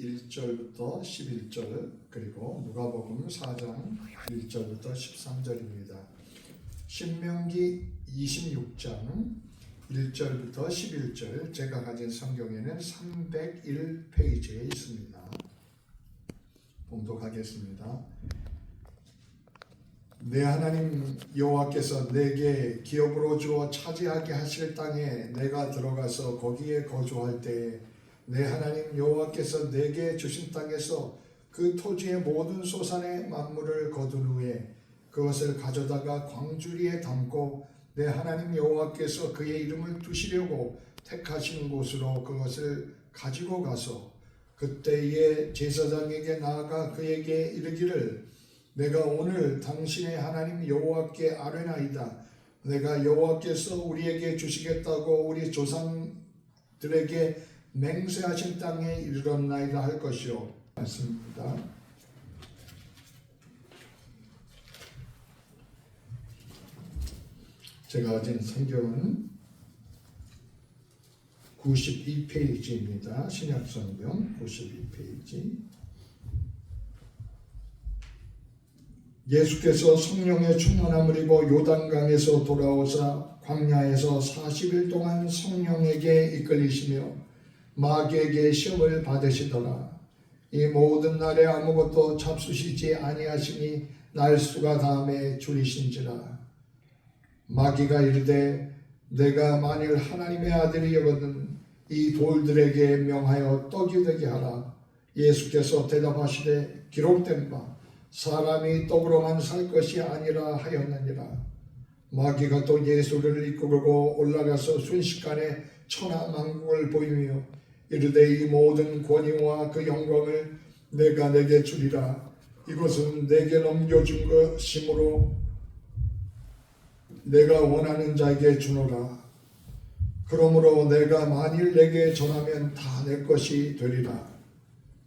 1절부터 11절 그리고 누가복음 4장 1절부터 13절입니다. 신명기 26장 1절부터 11절 제가 가진 성경에는 301페이지에 있습니다. 봉독하겠습니다. 내 하나님 여호와께서 내게 기업으로 주어 차지하게 하실 땅에 내가 들어가서 거기에 거주할 때에 내 하나님 여호와께서 내게 주신 땅에서 그 토지의 모든 소산의 만물을 거둔 후에 그것을 가져다가 광주리에 담고 내 하나님 여호와께서 그의 이름을 두시려고 택하신 곳으로 그것을 가지고 가서 그때에 제사장에게 나아가 그에게 이르기를 내가 오늘 당신의 하나님 여호와께 아뢰나이다. 내가 여호와께서 우리에게 주시겠다고 우리 조상들에게 맹세하신 땅에 이르렀나이다 할 것이요. 맞습니다. 제가 가진 성경은 92페이지입니다. 신약성경 92페이지. 예수께서 성령의 충만함을 입어 요단강에서 돌아오사 광야에서 40일 동안 성령에게 이끌리시며 마귀에게 시험을 받으시더라. 이 모든 날에 아무것도 잡수시지 아니하시니 날수가 다음에 줄이신지라. 마귀가 이르되 내가 만일 하나님의 아들이거든 이 돌들에게 명하여 떡이 되게 하라. 예수께서 대답하시되 기록된 바 사람이 떡으로만 살 것이 아니라 하였느니라. 마귀가 또 예수를 이끌고 올라가서 순식간에 천하만국을 보이며 이르되 이 모든 권위와 그 영광을 내가 내게 주리라. 이것은 내게 넘겨준 것이므로 내가 원하는 자에게 주노라. 그러므로 내가 만일 내게 전하면 다 내 것이 되리라.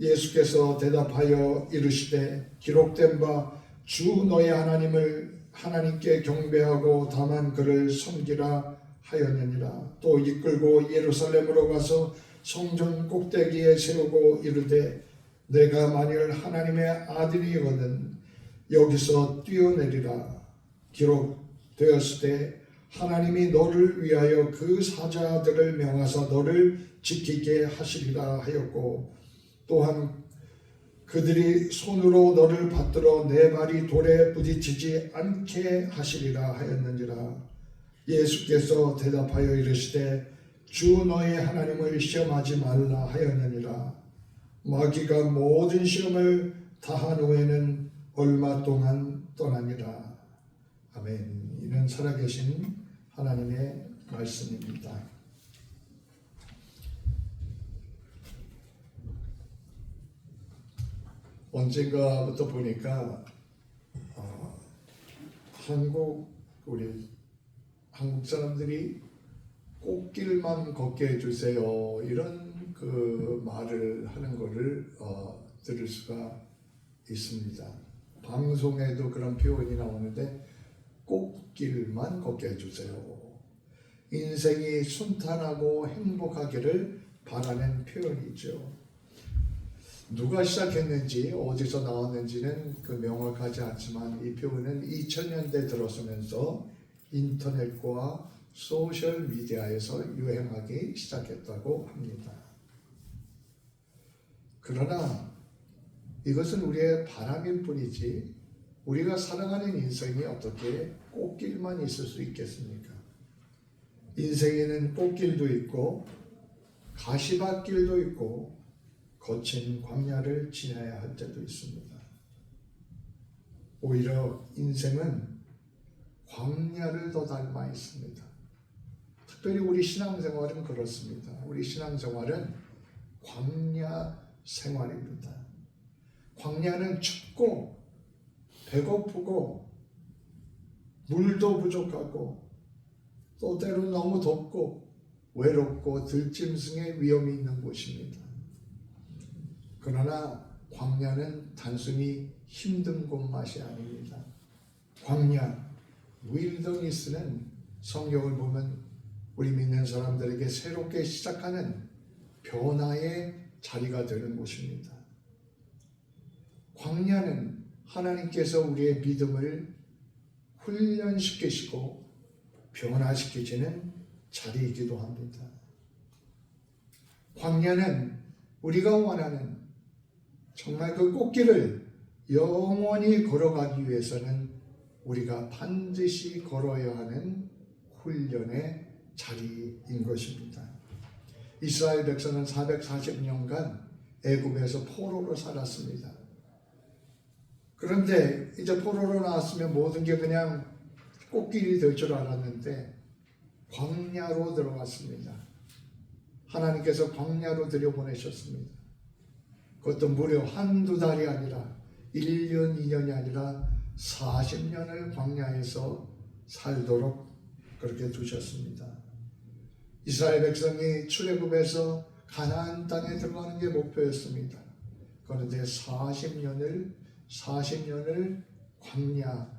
예수께서 대답하여 이르시되 기록된 바 주 너의 하나님을 하나님께 경배하고 다만 그를 섬기라 하였느니라. 또 이끌고 예루살렘으로 가서 성전 꼭대기에 세우고 이르되 내가 만일 하나님의 아들이거든 여기서 뛰어내리라. 기록되었을 때 하나님이 너를 위하여 그 사자들을 명하사 너를 지키게 하시리라 하였고 또한 그들이 손으로 너를 받들어 내 발이 돌에 부딪히지 않게 하시리라 하였느니라. 예수께서 대답하여 이르시되 주 너의 하나님을 시험하지 말라 하였느니라. 마귀가 모든 시험을 다한 후에는 얼마 동안 떠나니라. 아멘. 이는 살아계신 하나님의 말씀입니다. 언젠가부터 보니까 우리 한국 사람들이 꽃길만 걷게 해주세요 이런 그 말을 하는 것을 들을 수가 있습니다. 방송에도 그런 표현이 나오는데 꽃길만 걷게 해주세요. 인생이 순탄하고 행복하기를 바라는 표현이죠. 누가 시작했는지 어디서 나왔는지는 명확하지 않지만 이 표현은 2000년대 들어서면서 인터넷과 소셜 미디어에서 유행하기 시작했다고 합니다. 그러나 이것은 우리의 바람일 뿐이지 우리가 살아가는 인생이 어떻게 꽃길만 있을 수 있겠습니까? 인생에는 꽃길도 있고 가시밭길도 있고 거친 광야를 지나야 할 때도 있습니다. 오히려 인생은 광야를 더 닮아 있습니다. 특별히 우리 신앙생활은 그렇습니다. 우리 신앙생활은 광야 생활입니다. 광야는 춥고 배고프고 물도 부족하고 또 때로는 너무 덥고 외롭고 들짐승의 위험이 있는 곳입니다. 그러나 광야는 단순히 힘든 곳맛이 아닙니다. 광야, 윌더니스는 성경을 보면 우리 믿는 사람들에게 새롭게 시작하는 변화의 자리가 되는 곳입니다. 광야는 하나님께서 우리의 믿음을 훈련시키시고 변화시키시는 자리이기도 합니다. 광야는 우리가 원하는 정말 그 꽃길을 영원히 걸어가기 위해서는 우리가 반드시 걸어야 하는 훈련의 자리인 것입니다. 이스라엘 백성은 440년간 애굽에서 포로로 살았습니다. 그런데 이제 포로로 나왔으면 모든 게 그냥 꽃길이 될 줄 알았는데 광야로 들어갔습니다. 하나님께서 광야로 들여보내셨습니다. 그것도 무려 한두 달이 아니라 1년, 2년이 아니라 40년을 광야에서 살도록 그렇게 두셨습니다. 이스라엘 백성이 출애굽에서 가나안 땅에 들어가는 게 목표였습니다. 그런데 40년을 광야,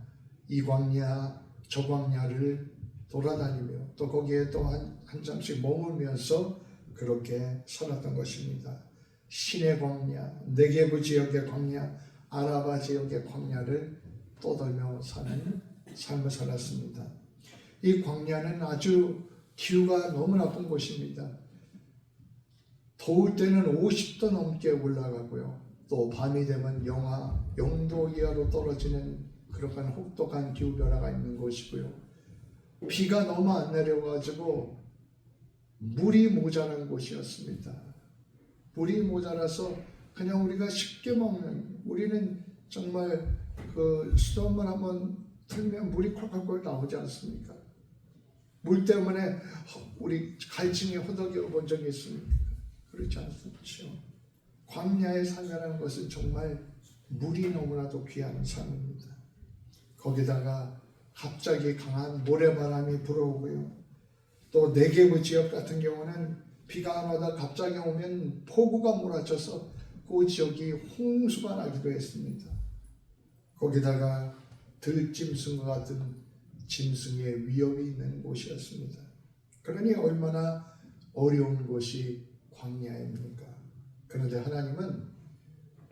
이 광야, 저 광야를 돌아다니며 또 거기에 또 한 잠씩 머물면서 그렇게 살았던 것입니다. 시내 광야, 네게부 지역의 광야, 아라바 지역의 광야를 떠돌며 사는 삶을 살았습니다. 이 광야는 아주 기후가 너무 나쁜 곳입니다. 더울 때는 50도 넘게 올라가고요. 또 밤이 되면 영하 0도 이하로 떨어지는 그러한 혹독한 기후 변화가 있는 곳이고요. 비가 너무 안 내려가지고 물이 모자란 곳이었습니다. 물이 모자라서 그냥 우리가 쉽게 먹는, 우리는 정말 그 수돗물 한번 틀면 물이 콸콸콸 나오지 않습니까? 물 때문에 우리 갈증에 허덕여 본 적이 있습니까? 그렇지 않습니까? 광야에 살면하는 것은 정말 물이 너무나도 귀한 삶입니다. 거기다가 갑자기 강한 모래바람이 불어오고요. 또 네게부 지역 같은 경우는 비가 안 오다 갑자기 오면 폭우가 몰아쳐서 그 지역이 홍수가 나기도 했습니다. 거기다가 들짐승과 같은 짐승의 위협이 있는 곳이었습니다. 그러니 얼마나 어려운 곳이 광야입니까? 그런데 하나님은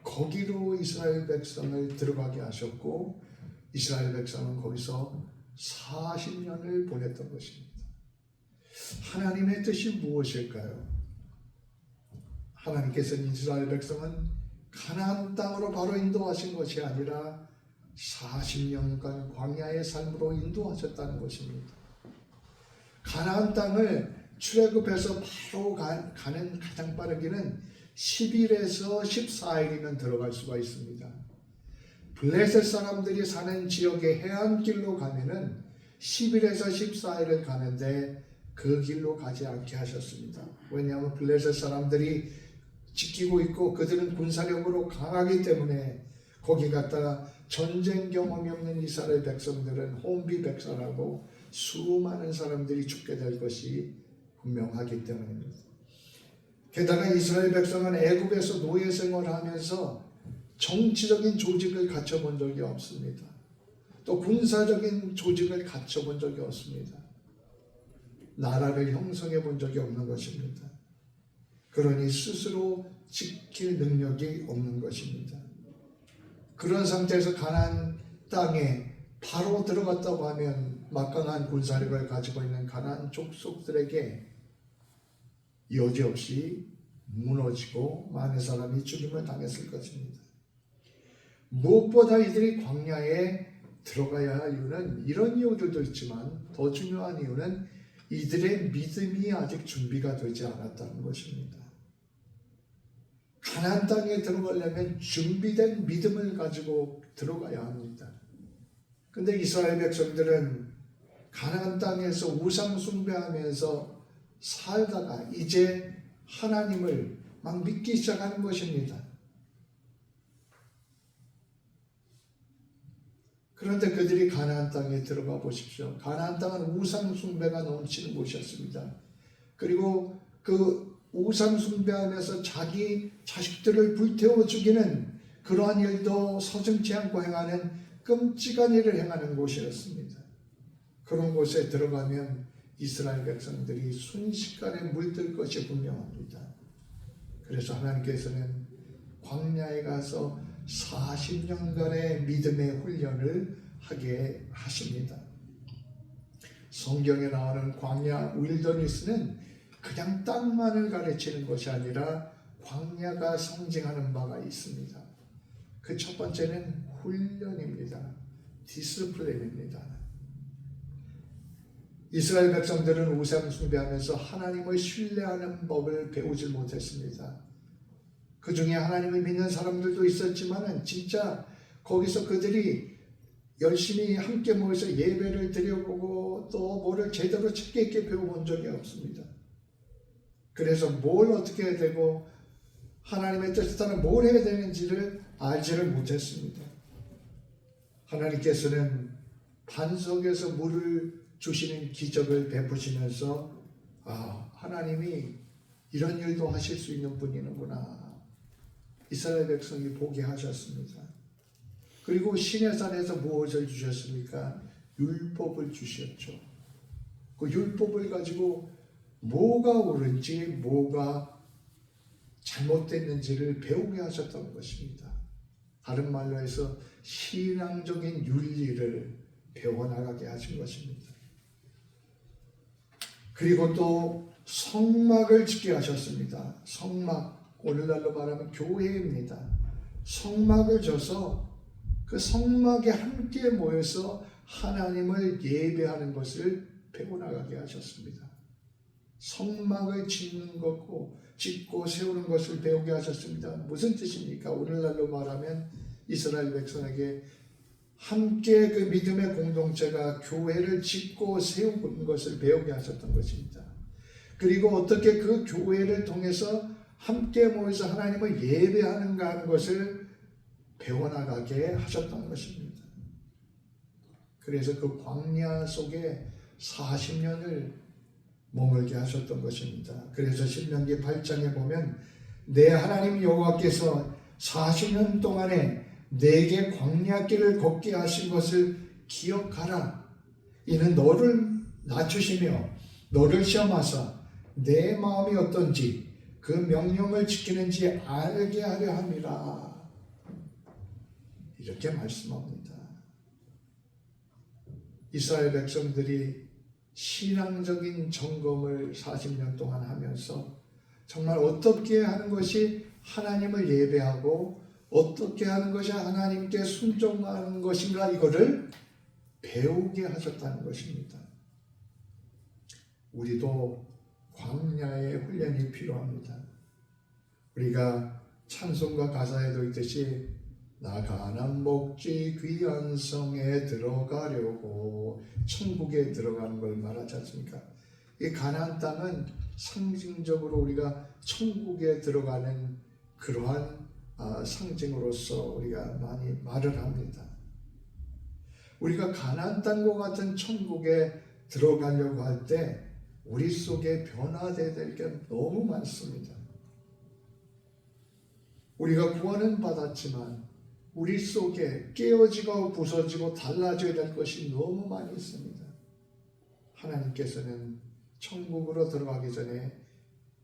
거기로 이스라엘 백성을 들어가게 하셨고 이스라엘 백성은 거기서 40년을 보냈던 것입니다. 하나님의 뜻이 무엇일까요? 하나님께서는 이스라엘 백성은 가나안 땅으로 바로 인도하신 것이 아니라 40년간 광야의 삶으로 인도하셨다는 것입니다. 가나안 땅을 출애굽해서 바로 가는 가장 빠른 길은 10일에서 14일이면 들어갈 수가 있습니다. 블레셋 사람들이 사는 지역의 해안길로 가면은 10일에서 14일을 가는데 그 길로 가지 않게 하셨습니다. 왜냐하면 블레셋 사람들이 지키고 있고 그들은 군사력으로 강하기 때문에 거기 갔다가 전쟁 경험이 없는 이스라엘 백성들은 혼비백산하고 수많은 사람들이 죽게 될 것이 분명하기 때문입니다. 게다가 이스라엘 백성은 애굽에서 노예 생활하면서 정치적인 조직을 갖춰본 적이 없습니다. 또 군사적인 조직을 갖춰본 적이 없습니다. 나라를 형성해 본 적이 없는 것입니다. 그러니 스스로 지킬 능력이 없는 것입니다. 그런 상태에서 가나안 땅에 바로 들어갔다고 하면 막강한 군사력을 가지고 있는 가나안 족속들에게 여지없이 무너지고 많은 사람이 죽임을 당했을 것입니다. 무엇보다 이들이 광야에 들어가야 할 이유는 이런 이유들도 있지만 더 중요한 이유는 이들의 믿음이 아직 준비가 되지 않았다는 것입니다. 가나안 땅에 들어가려면 준비된 믿음을 가지고 들어가야 합니다. 근데 이스라엘 백성들은 가나안 땅에서 우상 숭배하면서 살다가 이제 하나님을 막 믿기 시작하는 것입니다. 그런데 그들이 가나안 땅에 들어가 보십시오. 가나안 땅은 우상 숭배가 넘치는 곳이었습니다. 그리고 그 우상 숭배하면서 자기 자식들을 불태워 죽이는 그러한 일도 서슴지 않고 행하는 끔찍한 일을 행하는 곳이었습니다. 그런 곳에 들어가면 이스라엘 백성들이 순식간에 물들 것이 분명합니다. 그래서 하나님께서는 광야에 가서 40년간의 믿음의 훈련을 하게 하십니다. 성경에 나오는 광야 윌더니스는 그냥 땅만을 가르치는 것이 아니라 광야가 상징하는 바가 있습니다. 그 첫 번째는 훈련입니다. 디스플레인입니다. 이스라엘 백성들은 우상 숭배하면서 하나님을 신뢰하는 법을 배우지 못했습니다. 그 중에 하나님을 믿는 사람들도 있었지만 진짜 거기서 그들이 열심히 함께 모여서 예배를 드려보고 또 뭐를 제대로 책계 있게 배워본 적이 없습니다. 그래서 뭘 어떻게 해야 되고 하나님의 뜻에 따라 뭘 해야 되는지를 알지를 못했습니다. 하나님께서는 반석에서 물을 주시는 기적을 베푸시면서 하나님이 이런 일도 하실 수 있는 분이구나. 이스라엘 백성이 보게 하셨습니다. 그리고 시내산에서 무엇을 주셨습니까? 율법을 주셨죠. 그 율법을 가지고 뭐가 옳은지 뭐가 잘못됐는지를 배우게 하셨던 것입니다. 다른 말로 해서 신앙적인 윤리를 배워나가게 하신 것입니다. 그리고 또 성막을 짓게 하셨습니다. 성막, 오늘날로 말하면 교회입니다. 성막을 져서 그 성막에 함께 모여서 하나님을 예배하는 것을 배워나가게 하셨습니다. 성막을 짓고 세우는 것을 배우게 하셨습니다. 무슨 뜻입니까? 오늘날로 말하면 이스라엘 백성에게 함께 그 믿음의 공동체가 교회를 짓고 세우는 것을 배우게 하셨던 것입니다. 그리고 어떻게 그 교회를 통해서 함께 모여서 하나님을 예배하는가 하는 것을 배워나가게 하셨던 것입니다. 그래서 그 광야 속에 40년을 머물게 하셨던 것입니다. 그래서 신명기 8장에 보면 내 하나님 여호와께서 40년 동안에 내게 광야길을 걷게 하신 것을 기억하라. 이는 너를 낮추시며 너를 시험하사 내 마음이 어떤지 그 명령을 지키는지 알게 하려 함이라. 이렇게 말씀합니다. 이스라엘 백성들이 신앙적인 점검을 40년 동안 하면서 정말 어떻게 하는 것이 하나님을 예배하고 어떻게 하는 것이 하나님께 순종하는 것인가 이거를 배우게 하셨다는 것입니다. 우리도 광야의 훈련이 필요합니다. 우리가 찬송가 가사에도 있듯이 나 가난 목지 귀한 성에 들어가려고 천국에 들어가는 걸 말하지 않습니까? 이 가나안 땅은 상징적으로 우리가 천국에 들어가는 그러한 상징으로서 우리가 많이 말을 합니다. 우리가 가나안 땅과 같은 천국에 들어가려고 할 때 우리 속에 변화되어야 될 게 너무 많습니다. 우리가 구원은 받았지만 우리 속에 깨어지고 부서지고 달라져야 될 것이 너무 많이 있습니다. 하나님께서는 천국으로 들어가기 전에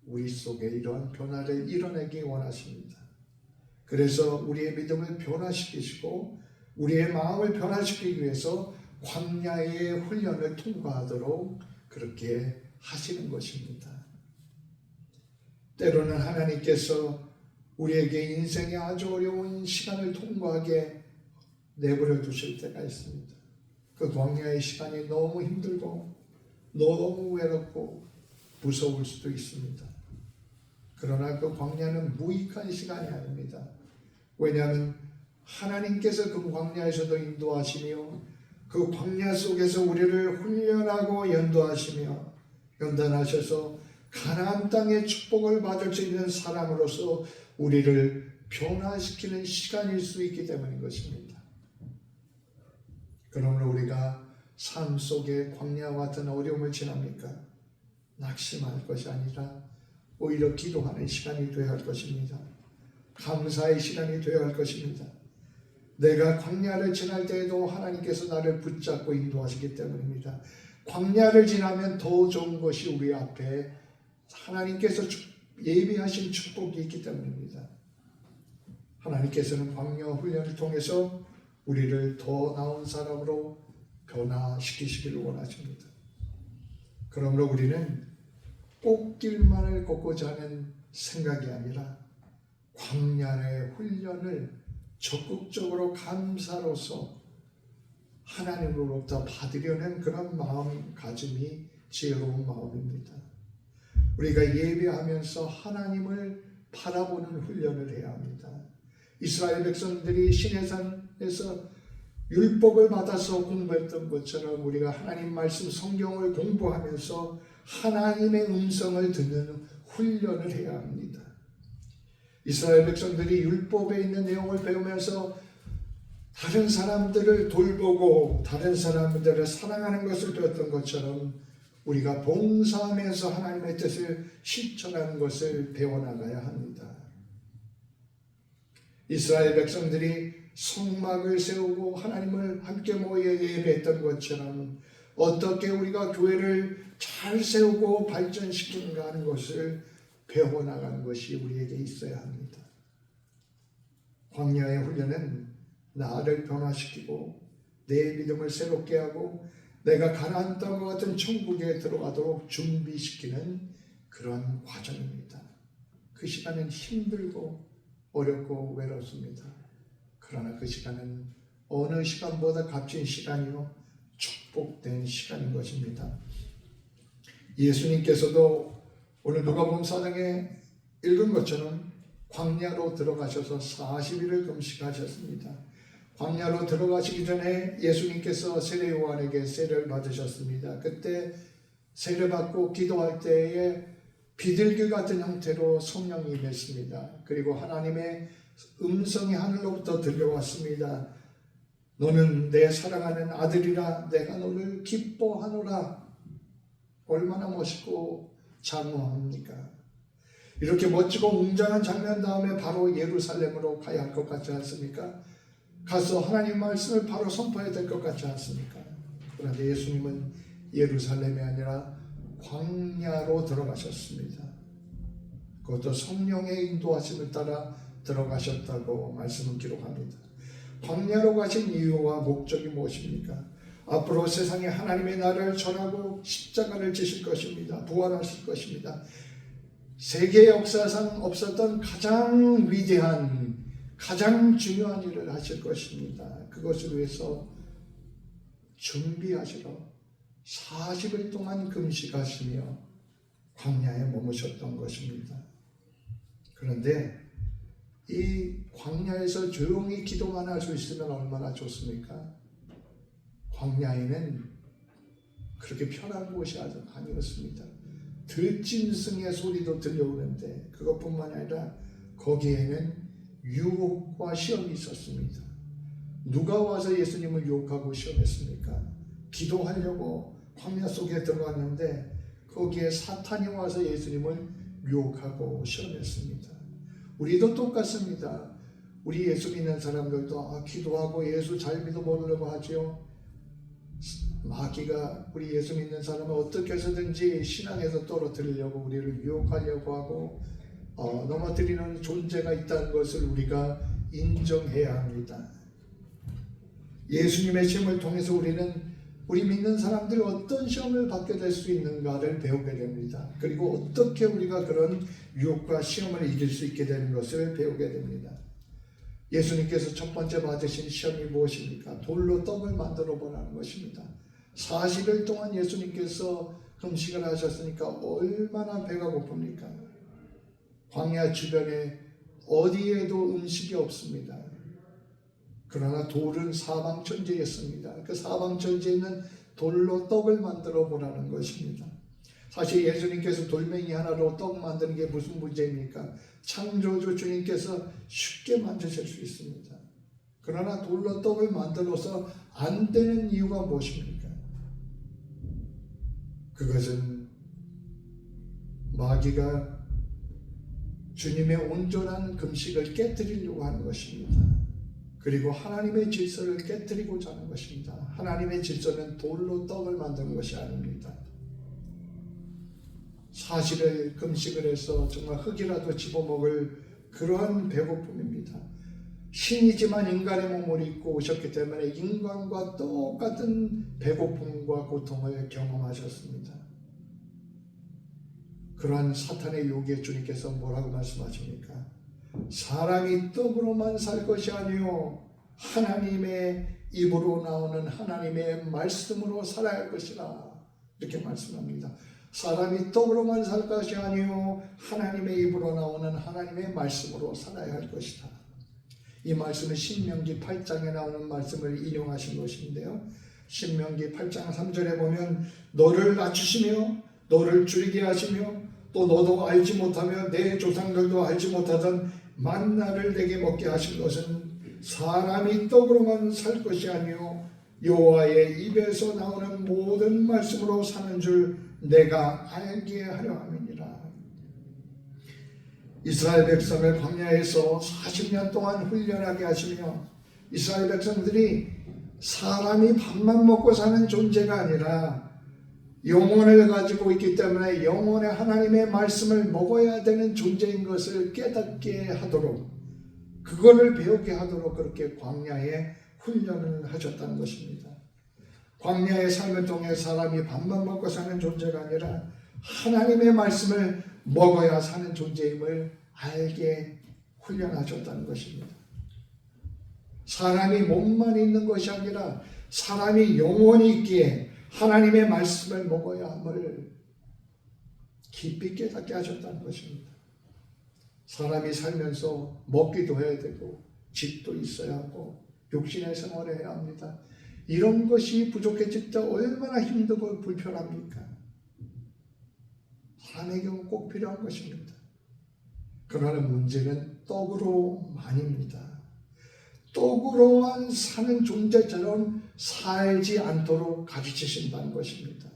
우리 속에 이러한 변화를 이뤄내기 원하십니다. 그래서 우리의 믿음을 변화시키시고 우리의 마음을 변화시키기 위해서 광야의 훈련을 통과하도록 그렇게 하시는 것입니다. 때로는 하나님께서 우리에게 인생의 아주 어려운 시간을 통과하게 내버려 두실 때가 있습니다. 그 광야의 시간이 너무 힘들고 너무 외롭고 무서울 수도 있습니다. 그러나 그 광야는 무익한 시간이 아닙니다. 왜냐하면 하나님께서 그 광야에서도 인도하시며 그 광야 속에서 우리를 훈련하고 연단하셔서 가나안 땅의 축복을 받을 수 있는 사람으로서 우리를 변화시키는 시간일 수 있기 때문인 것입니다. 그러므로 우리가 삶 속에 광야와 같은 어려움을 지납니까? 낙심할 것이 아니라 오히려 기도하는 시간이 되어야 할 것입니다. 감사의 시간이 되어야 할 것입니다. 내가 광야를 지날 때에도 하나님께서 나를 붙잡고 인도하시기 때문입니다. 광야를 지나면 더 좋은 것이 우리 앞에 하나님께서 예비하신 축복이 있기 때문입니다. 하나님께서는 광야 훈련을 통해서 우리를 더 나은 사람으로 변화시키시기를 원하십니다. 그러므로 우리는 꽃길만을 걷고자 하는 생각이 아니라 광야의 훈련을 적극적으로 감사로서 하나님으로부터 받으려는 그런 마음가짐이 지혜로운 마음입니다. 우리가 예배하면서 하나님을 바라보는 훈련을 해야 합니다. 이스라엘 백성들이 시내산에서 율법을 받아서 공부했던 것처럼 우리가 하나님 말씀 성경을 공부하면서 하나님의 음성을 듣는 훈련을 해야 합니다. 이스라엘 백성들이 율법에 있는 내용을 배우면서 다른 사람들을 돌보고 다른 사람들을 사랑하는 것을 배웠던 것처럼 우리가 봉사하면서 하나님의 뜻을 실천하는 것을 배워나가야 합니다. 이스라엘 백성들이 성막을 세우고 하나님을 함께 모여 예배했던 것처럼 어떻게 우리가 교회를 잘 세우고 발전시키는가 하는 것을 배워나가는 것이 우리에게 있어야 합니다. 광야의 훈련은 나를 변화시키고 내 믿음을 새롭게 하고 내가 가나안 땅과 같은 천국에 들어가도록 준비시키는 그런 과정입니다. 그 시간은 힘들고 어렵고 외롭습니다. 그러나 그 시간은 어느 시간보다 값진 시간이요 축복된 시간인 것입니다. 예수님께서도 오늘 누가복음 4장에 읽은 것처럼 광야로 들어가셔서 40일을 금식하셨습니다. 광야로 들어가시기 전에 예수님께서 세례 요한에게 세례를 받으셨습니다. 그때 세례 받고 기도할 때에 비둘기 같은 형태로 성령이 임했습니다. 그리고 하나님의 음성이 하늘로부터 들려왔습니다. 너는 내 사랑하는 아들이라 내가 너를 기뻐하노라. 얼마나 멋있고 장엄합니까? 이렇게 멋지고 웅장한 장면 다음에 바로 예루살렘으로 가야 할 것 같지 않습니까? 가서 하나님 말씀을 바로 선포해야 될 것 같지 않습니까? 그런데 예수님은 예루살렘이 아니라 광야로 들어가셨습니다. 그것도 성령의 인도하심을 따라 들어가셨다고 말씀은 기록합니다. 광야로 가신 이유와 목적이 무엇입니까? 앞으로 세상에 하나님의 나라를 전하고 십자가를 지실 것입니다. 부활하실 것입니다. 세계 역사상 없었던 가장 위대한 가장 중요한 일을 하실 것입니다. 그것을 위해서 준비하시러 40일 동안 금식하시며 광야에 머무셨던 것입니다. 그런데 이 광야에서 조용히 기도만 할 수 있으면 얼마나 좋습니까? 광야에는 그렇게 편한 곳이 아니었습니다. 들짐승의 소리도 들려오는데 그것뿐만 아니라 거기에는 유혹과 시험이 있었습니다. 누가 와서 예수님을 유혹하고 시험했습니까? 기도하려고 광야 속에 들어갔는데 거기에 사탄이 와서 예수님을 유혹하고 시험했습니다. 우리도 똑같습니다. 우리 예수 믿는 사람들도 기도하고 예수 잘 믿어보려고 하죠. 마귀가 우리 예수 믿는 사람을 어떻게 해서든지 신앙에서 떨어뜨리려고 우리를 유혹하려고 하고 넘어뜨리는 존재가 있다는 것을 우리가 인정해야 합니다. 예수님의 시험을 통해서 우리 믿는 사람들이 어떤 시험을 받게 될 수 있는가를 배우게 됩니다. 그리고 어떻게 우리가 그런 유혹과 시험을 이길 수 있게 되는 것을 배우게 됩니다. 예수님께서 첫 번째 받으신 시험이 무엇입니까? 돌로 떡을 만들어 보라는 것입니다. 40일 동안 예수님께서 금식을 하셨으니까 얼마나 배가 고픕니까? 광야 주변에 어디에도 음식이 없습니다. 그러나 돌은 사방천지였습니다. 그 사방천지에 있는 돌로 떡을 만들어 보라는 것입니다. 사실 예수님께서 돌멩이 하나로 떡 만드는 게 무슨 문제입니까? 창조주 주님께서 쉽게 만드실 수 있습니다. 그러나 돌로 떡을 만들어서 안 되는 이유가 무엇입니까? 그것은 마귀가 주님의 온전한 금식을 깨뜨리려고 하는 것입니다. 그리고 하나님의 질서를 깨뜨리고자 하는 것입니다. 하나님의 질서는 돌로 떡을 만드는 것이 아닙니다. 40일 금식을 해서 정말 흙이라도 집어먹을 그러한 배고픔입니다. 신이지만 인간의 몸을 입고 오셨기 때문에 인간과 똑같은 배고픔과 고통을 경험하셨습니다. 그러한 사탄의 요기에 주님께서 뭐라고 말씀하십니까? 사람이 떡으로만 살 것이 아니요 하나님의 입으로 나오는 하나님의 말씀으로 살아야 할 것이라, 이렇게 말씀합니다. 사람이 떡으로만 살 것이 아니요 하나님의 입으로 나오는 하나님의 말씀으로 살아야 할 것이다. 이 말씀은 신명기 8장에 나오는 말씀을 인용하신 것인데요, 신명기 8장 3절에 보면 너를 낮추시며 너를 줄이게 하시며 또 너도 알지 못하며 내 조상들도 알지 못하던 만나를 내게 먹게 하신 것은 사람이 떡으로만 살 것이 아니요 여호와의 입에서 나오는 모든 말씀으로 사는 줄 내가 알게 하려 함이니라. 이스라엘 백성을 광야에서 40년 동안 훈련하게 하시며 이스라엘 백성들이 사람이 밥만 먹고 사는 존재가 아니라 영혼을 가지고 있기 때문에 영혼의 하나님의 말씀을 먹어야 되는 존재인 것을 깨닫게 하도록, 그거를 배우게 하도록 그렇게 광야에 훈련을 하셨다는 것입니다. 광야의 삶을 통해 사람이 밥만 먹고 사는 존재가 아니라 하나님의 말씀을 먹어야 사는 존재임을 알게 훈련하셨다는 것입니다. 사람이 몸만 있는 것이 아니라 사람이 영혼이 있기에 하나님의 말씀을 먹어야 함을 깊이 깨닫게 하셨다는 것입니다. 사람이 살면서 먹기도 해야 되고 집도 있어야 하고 육신의 생활을 해야 합니다. 이런 것이 부족해질 때 얼마나 힘들고 불편합니까? 사람의 경우 꼭 필요한 것입니다. 그러나 문제는 떡으로만입니다. 떡으로만 사는 존재처럼 살지 않도록 가르치신다는 것입니다.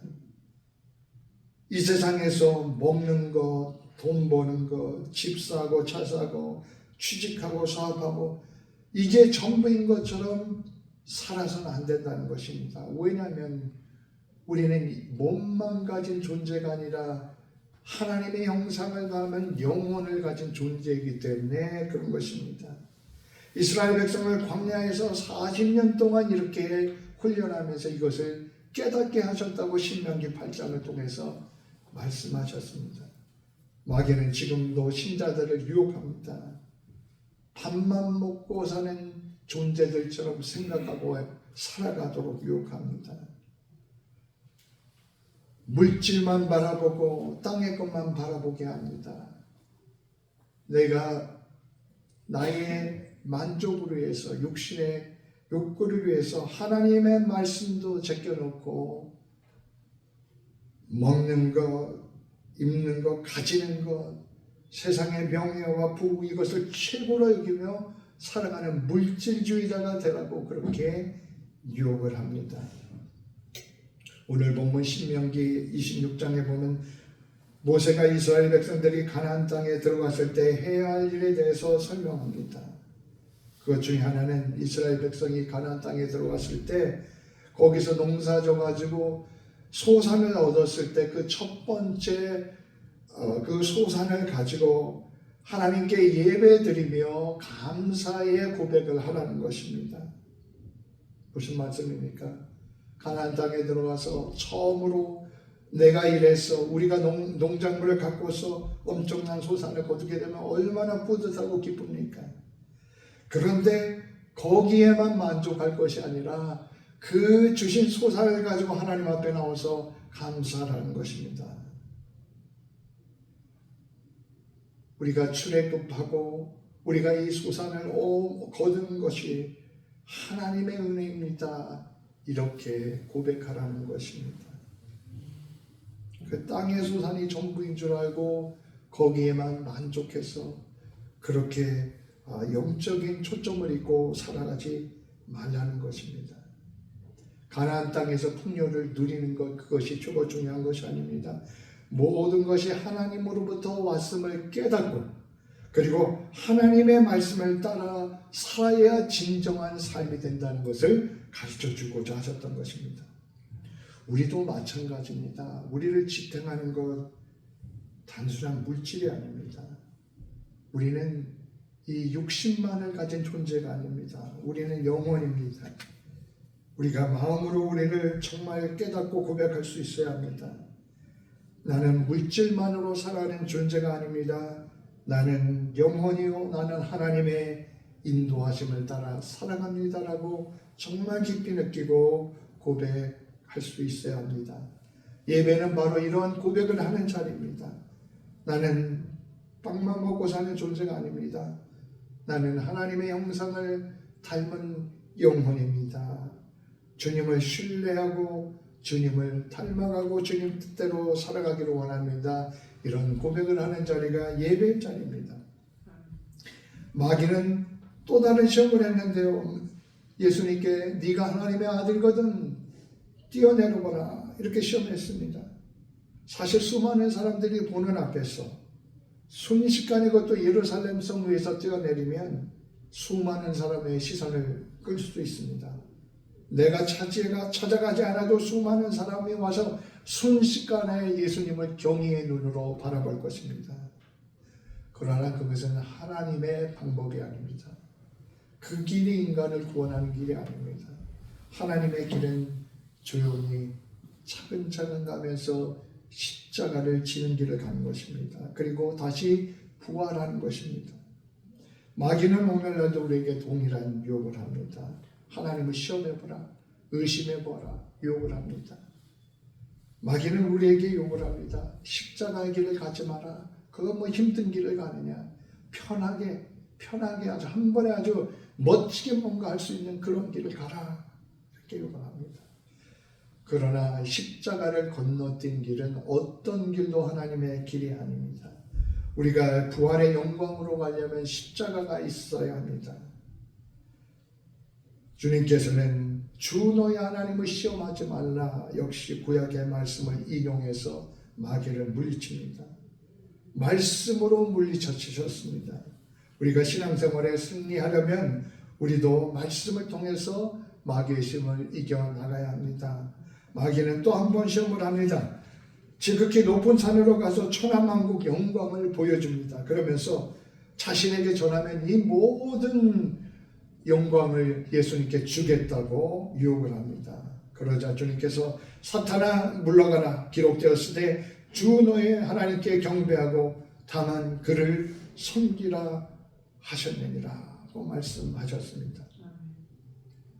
이 세상에서 먹는 것, 돈 버는 것, 집 사고 차 사고 취직하고 사업하고 이게 전부인 것처럼 살아서는 안 된다는 것입니다. 왜냐하면 우리는 몸만 가진 존재가 아니라 하나님의 형상을 담은 영혼을 가진 존재이기 때문에 그런 것입니다. 이스라엘 백성을 광야에서 40년 동안 이렇게 훈련하면서 이것을 깨닫게 하셨다고 신명기 8장을 통해서 말씀하셨습니다. 마귀는 지금도 신자들을 유혹합니다. 밥만 먹고 사는 존재들처럼 생각하고 살아가도록 유혹합니다. 물질만 바라보고 땅의 것만 바라보게 합니다. 내가 나의 만족을 위해서, 육신의 욕구를 위해서 하나님의 말씀도 제껴놓고 먹는 것, 입는 것, 가지는 것, 세상의 명예와 부귀 이것을 최고로 여기며 살아가는 물질주의자가 되라고 그렇게 유혹을 합니다. 오늘 본문 신명기 26장에 보면 모세가 이스라엘 백성들이 가나안 땅에 들어갔을 때 해야 할 일에 대해서 설명합니다. 그것 중에 하나는 이스라엘 백성이 가나안 땅에 들어갔을 때 거기서 농사 져가지고 소산을 얻었을 때 그 첫 번째 그 소산을 가지고 하나님께 예배드리며 감사의 고백을 하라는 것입니다. 무슨 말씀입니까? 가나안 땅에 들어와서 처음으로 내가 이래서 우리가 농작물을 갖고서 엄청난 소산을 거두게 되면 얼마나 뿌듯하고 기쁩니까? 그런데 거기에만 만족할 것이 아니라 그 주신 소산을 가지고 하나님 앞에 나와서 감사하는 것입니다. 우리가 출애굽하고 우리가 이 소산을 거두는 것이 하나님의 은혜입니다. 이렇게 고백하라는 것입니다. 그 땅의 소산이 전부인 줄 알고 거기에만 만족해서 그렇게 영적인 초점을 잃고 살아가지 말라는 것입니다. 가나안 땅에서 풍요를 누리는 것, 그것이 최고 중요한 것이 아닙니다. 모든 것이 하나님으로부터 왔음을 깨닫고 그리고 하나님의 말씀을 따라 살아야 진정한 삶이 된다는 것을 가르쳐주고자 하셨던 것입니다. 우리도 마찬가지입니다. 우리를 지탱하는 것, 단순한 물질이 아닙니다. 우리는 이 육신만을 가진 존재가 아닙니다. 우리는 영혼입니다. 우리가 마음으로 우리를 정말 깨닫고 고백할 수 있어야 합니다. 나는 물질만으로 살아가는 존재가 아닙니다. 나는 영혼이요, 나는 하나님의 인도하심을 따라 살아갑니다라고 정말 깊이 느끼고 고백할 수 있어야 합니다. 예배는 바로 이러한 고백을 하는 자리입니다. 나는 빵만 먹고 사는 존재가 아닙니다. 나는 하나님의 형상을 닮은 영혼입니다. 주님을 신뢰하고 주님을 닮아가고 주님 뜻대로 살아가기를 원합니다. 이런 고백을 하는 자리가 예배의 자리입니다. 마귀는 또 다른 시험을 했는데요. 예수님께 네가 하나님의 아들거든 뛰어내려보라 이렇게 시험했습니다. 사실 수많은 사람들이 보는 앞에서 순식간에 그것도 예루살렘 성 위에서 뛰어내리면 수많은 사람의 시선을 끌 수도 있습니다. 내가 찾아가지 않아도 수많은 사람이 와서 순식간에 예수님을 경외의 눈으로 바라볼 것입니다. 그러나 그것은 하나님의 방법이 아닙니다. 그 길이 인간을 구원하는 길이 아닙니다. 하나님의 길은 조용히 차근차근 가면서 십자가를 지는 길을 가는 것입니다. 그리고 다시 부활하는 것입니다. 마귀는 오늘날도 우리에게 동일한 유혹을 합니다. 하나님을 시험해보라, 의심해보라, 유혹을 합니다. 마귀는 우리에게 유혹을 합니다. 십자가의 길을 가지 마라. 그건 뭐 힘든 길을 가느냐. 편하게 아주 한 번에 아주 멋지게 뭔가 할 수 있는 그런 길을 가라. 이렇게 유혹을 합니다. 그러나 십자가를 건너뛴 길은 어떤 길도 하나님의 길이 아닙니다. 우리가 부활의 영광으로 가려면 십자가가 있어야 합니다. 주님께서는 주 너의 하나님을 시험하지 말라 역시 구약의 말씀을 인용해서 마귀를 물리칩니다. 말씀으로 물리쳐치셨습니다. 우리가 신앙생활에 승리하려면 우리도 말씀을 통해서 마귀의 시험을 이겨나가야 합니다. 마귀는 또 한 번 시험을 합니다. 지극히 높은 산으로 가서 천하만국 영광을 보여줍니다. 그러면서 자신에게 전하면 이 모든 영광을 예수님께 주겠다고 유혹을 합니다. 그러자 주님께서 사탄아 물러가라 기록되었으되 주 너의 하나님께 경배하고 다만 그를 섬기라 하셨느니라고 말씀하셨습니다.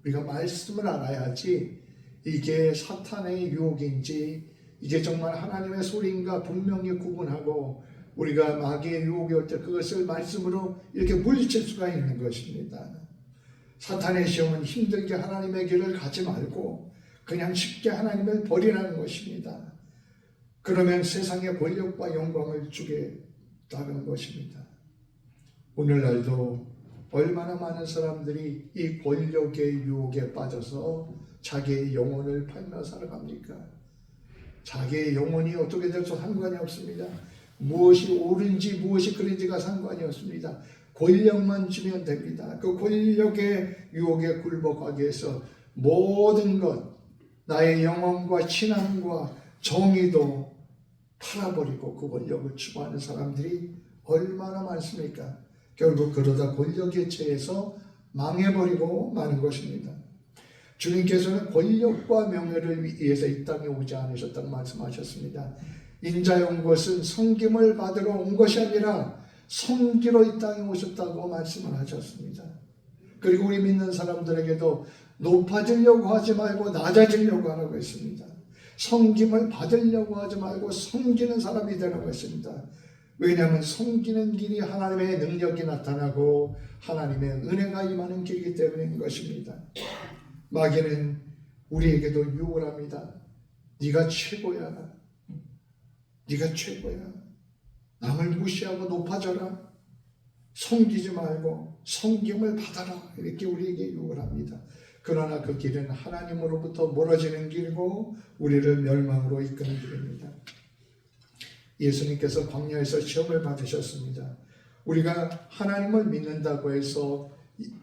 우리가 말씀을 알아야지 이게 사탄의 유혹인지 이게 정말 하나님의 소리인가 분명히 구분하고 우리가 마귀의 유혹이 올 때 그것을 말씀으로 이렇게 물리칠 수가 있는 것입니다. 사탄의 시험은 힘들게 하나님의 길을 가지 말고 그냥 쉽게 하나님을 버리라는 것입니다. 그러면 세상의 권력과 영광을 주겠다는 것입니다. 오늘날도 얼마나 많은 사람들이 이 권력의 유혹에 빠져서 자기의 영혼을 팔며 살아갑니까? 자기의 영혼이 어떻게 될지 상관이 없습니다. 무엇이 옳은지 무엇이 그른지가 상관이 없습니다. 권력만 주면 됩니다. 그 권력의 유혹에 굴복하기 위해서 모든 것, 나의 영혼과 신앙과 정의도 팔아버리고 그 권력을 추구하는 사람들이 얼마나 많습니까? 결국 그러다 권력에 취해서 망해버리고 마는 것입니다. 주님께서는 권력과 명예를 위해서 이 땅에 오지 않으셨다고 말씀하셨습니다. 인자의 온 것은 섬김을 받으러 온 것이 아니라 섬기러 이 땅에 오셨다고 말씀을 하셨습니다. 그리고 우리 믿는 사람들에게도 높아지려고 하지 말고 낮아지려고 하라고 했습니다. 섬김을 받으려고 하지 말고 섬기는 사람이 되라고 했습니다. 왜냐하면 섬기는 길이 하나님의 능력이 나타나고 하나님의 은혜가 임하는 길이기 때문인 것입니다. 마귀는 우리에게도 유혹을 합니다. 네가 최고야. 네가 최고야. 남을 무시하고 높아져라. 섬기지 말고 섬김을 받아라. 이렇게 우리에게 유혹을 합니다. 그러나 그 길은 하나님으로부터 멀어지는 길이고 우리를 멸망으로 이끄는 길입니다. 예수님께서 광야에서 시험을 받으셨습니다. 우리가 하나님을 믿는다고 해서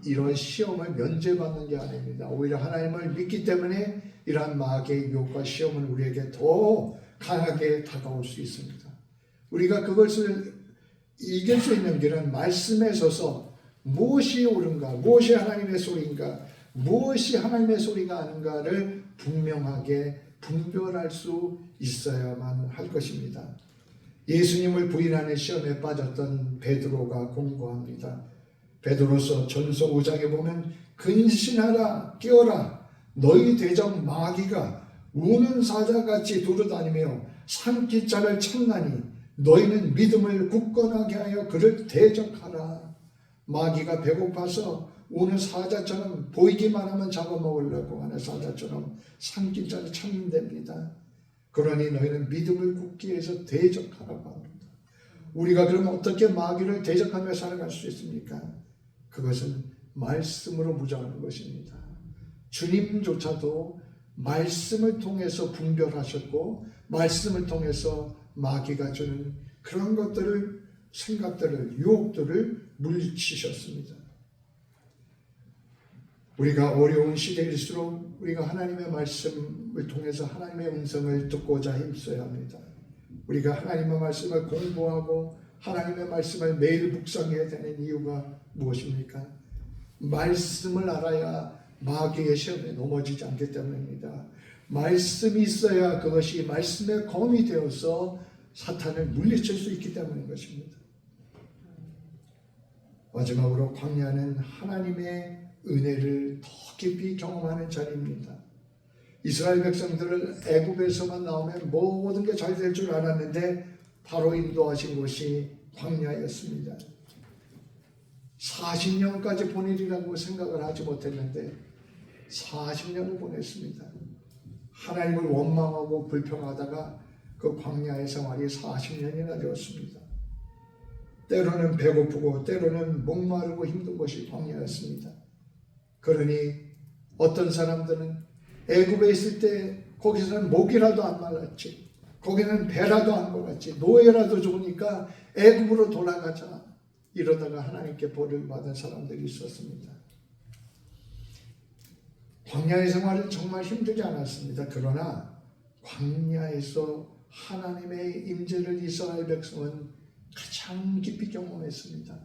이런 시험을 면제받는 게 아닙니다. 오히려 하나님을 믿기 때문에 이러한 마귀의 유혹과 시험은 우리에게 더 강하게 다가올 수 있습니다. 우리가 그것을 이길 수 있는 길은 말씀에 서서 무엇이 옳은가, 무엇이 하나님의 소리인가, 무엇이 하나님의 소리가 아닌가를 분명하게 분별할 수 있어야만 할 것입니다. 예수님을 부인하는 시험에 빠졌던 베드로가 공고합니다. 베드로서 전서 5장에 보면 근신하라 깨어라 너희 대적 마귀가 우는 사자같이 두루다니며 산기자를 찾나니 너희는 믿음을 굳건하게 하여 그를 대적하라. 마귀가 배고파서 우는 사자처럼 보이기만 하면 잡아먹으려고 하는 사자처럼 산기자를 찾는답니다. 그러니 너희는 믿음을 굳게 해서 대적하라고 합니다. 우리가 그러면 어떻게 마귀를 대적하며 살아갈 수 있습니까? 그것은 말씀으로 무장하는 것입니다. 주님조차도 말씀을 통해서 분별하셨고 말씀을 통해서 마귀가 주는 그런 것들을 생각들을 유혹들을 물리치셨습니다. 우리가 어려운 시대일수록 우리가 하나님의 말씀을 통해서 하나님의 음성을 듣고자 힘써야 합니다. 우리가 하나님의 말씀을 공부하고 하나님의 말씀을 매일 묵상해야 되는 이유가 무엇입니까? 말씀을 알아야 마귀의 시험에 넘어지지 않기 때문입니다. 말씀이 있어야 그것이 말씀의 검이 되어서 사탄을 물리칠 수 있기 때문인 것입니다. 마지막으로 광야는 하나님의 은혜를 더 깊이 경험하는 자리입니다. 이스라엘 백성들을 애굽에서만 나오면 모든 게 잘 될 줄 알았는데 바로 인도하신 곳이 광야였습니다. 40년까지 보내리라고 생각을 하지 못했는데 40년을 보냈습니다. 하나님을 원망하고 불평하다가 그 광야의 생활이 40년이나 되었습니다. 때로는 배고프고 때로는 목마르고 힘든 것이 광야였습니다. 그러니 어떤 사람들은 애굽에 있을 때 거기서는 목이라도 안 말랐지, 거기는 배라도 안 먹었지, 노예라도 좋으니까 애굽으로 돌아가자 이러다가 하나님께 벌을 받은 사람들이 있었습니다. 광야의 생활은 정말 힘들지 않았습니다. 그러나 광야에서 하나님의 임재를 이스라엘 백성은 가장 깊이 경험했습니다.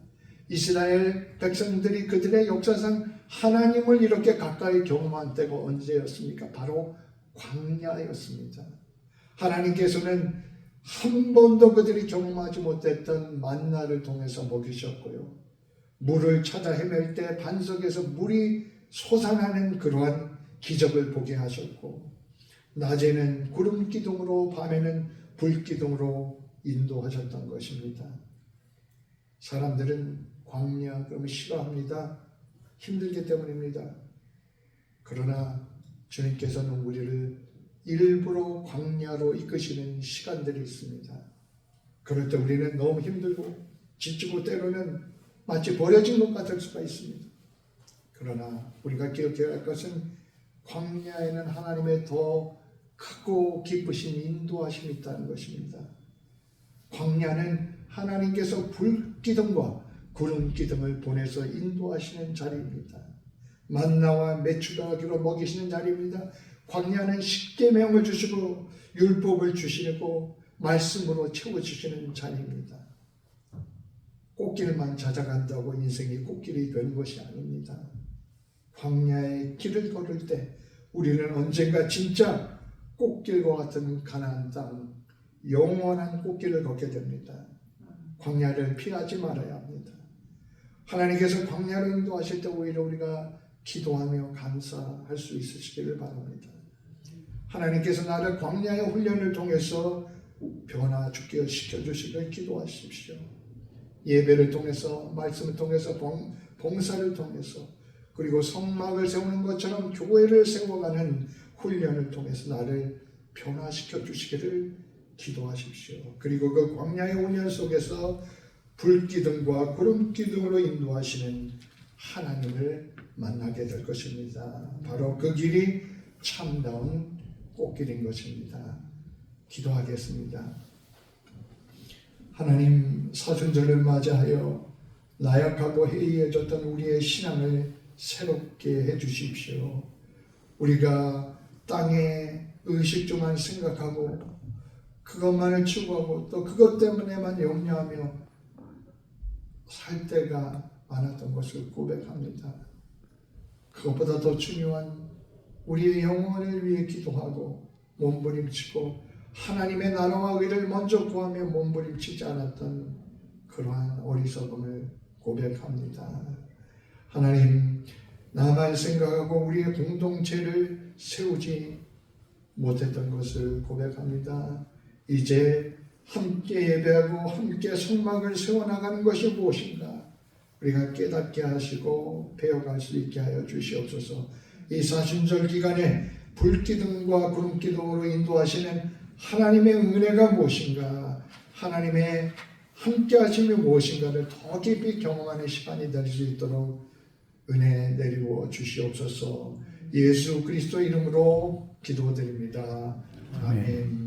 이스라엘 백성들이 그들의 역사상 하나님을 이렇게 가까이 경험한 때가 언제였습니까? 바로 광야였습니다. 하나님께서는 한 번도 그들이 경험하지 못했던 만나를 통해서 먹이셨고요. 물을 찾아 헤맬 때 반석에서 물이 솟아나는 그러한 기적을 보게 하셨고, 낮에는 구름 기둥으로 밤에는 불 기둥으로 인도하셨던 것입니다. 사람들은 광야 그러면 싫어합니다. 힘들기 때문입니다. 그러나 주님께서는 우리를 일부러 광야로 이끄시는 시간들이 있습니다. 그럴 때 우리는 너무 힘들고 지치고 때로는 마치 버려진 것 같을 수가 있습니다. 그러나 우리가 기억해야 할 것은 광야에는 하나님의 더 크고 기쁘신 인도하심이 있다는 것입니다. 광야는 하나님께서 불기둥과 구름기둥을 보내서 인도하시는 자리입니다. 만나와 메추라기로 먹이시는 자리입니다. 광야는 십계명을 주시고 율법을 주시고 말씀으로 채워주시는 자리입니다. 꽃길만 찾아간다고 인생이 꽃길이 되는 것이 아닙니다. 광야의 길을 걸을 때 우리는 언젠가 진짜 꽃길과 같은 가나안 땅, 영원한 꽃길을 걷게 됩니다. 광야를 피하지 말아야 합니다. 하나님께서 광야로 인도하실 때 오히려 우리가 기도하며 감사할 수 있으시기를 바랍니다. 하나님께서 나를 광야의 훈련을 통해서 변화시켜 주시길 기도하십시오. 예배를 통해서, 말씀을 통해서, 봉사를 통해서, 그리고 성막을 세우는 것처럼 교회를 세워가는 훈련을 통해서 나를 변화시켜 주시기를 기도하십시오. 그리고 그 광야의 훈련 속에서 불기둥과 구름기둥으로 인도하시는 하나님을 만나게 될 것입니다. 바로 그 길이 참다운 꽃길인 것입니다. 기도하겠습니다. 하나님, 사순절을 맞이하여 나약하고 해이해졌던 우리의 신앙을 새롭게 해주십시오. 우리가 땅의 의식주만 생각하고 그것만을 추구하고 또 그것 때문에만 염려하며 살 때가 많았던 것을 고백합니다. 그것보다 더 중요한 우리의 영혼을 위해 기도하고 몸부림치고 하나님의 나라와 의를 먼저 구하며 몸부림치지 않았던 그러한 어리석음을 고백합니다. 하나님, 나만 생각하고 우리의 공동체를 세우지 못했던 것을 고백합니다. 이제 함께 예배하고 함께 성막을 세워나가는 것이 무엇인가 우리가 깨닫게 하시고 배워갈 수 있게 하여 주시옵소서. 이 사순절 기간에 불기둥과 구름기둥으로 인도하시는 하나님의 은혜가 무엇인가, 하나님의 함께 하심이 무엇인가를 더 깊이 경험하는 시간이 될 수 있도록 은혜 내리워 주시옵소서. 예수 그리스도 이름으로 기도드립니다. 아멘.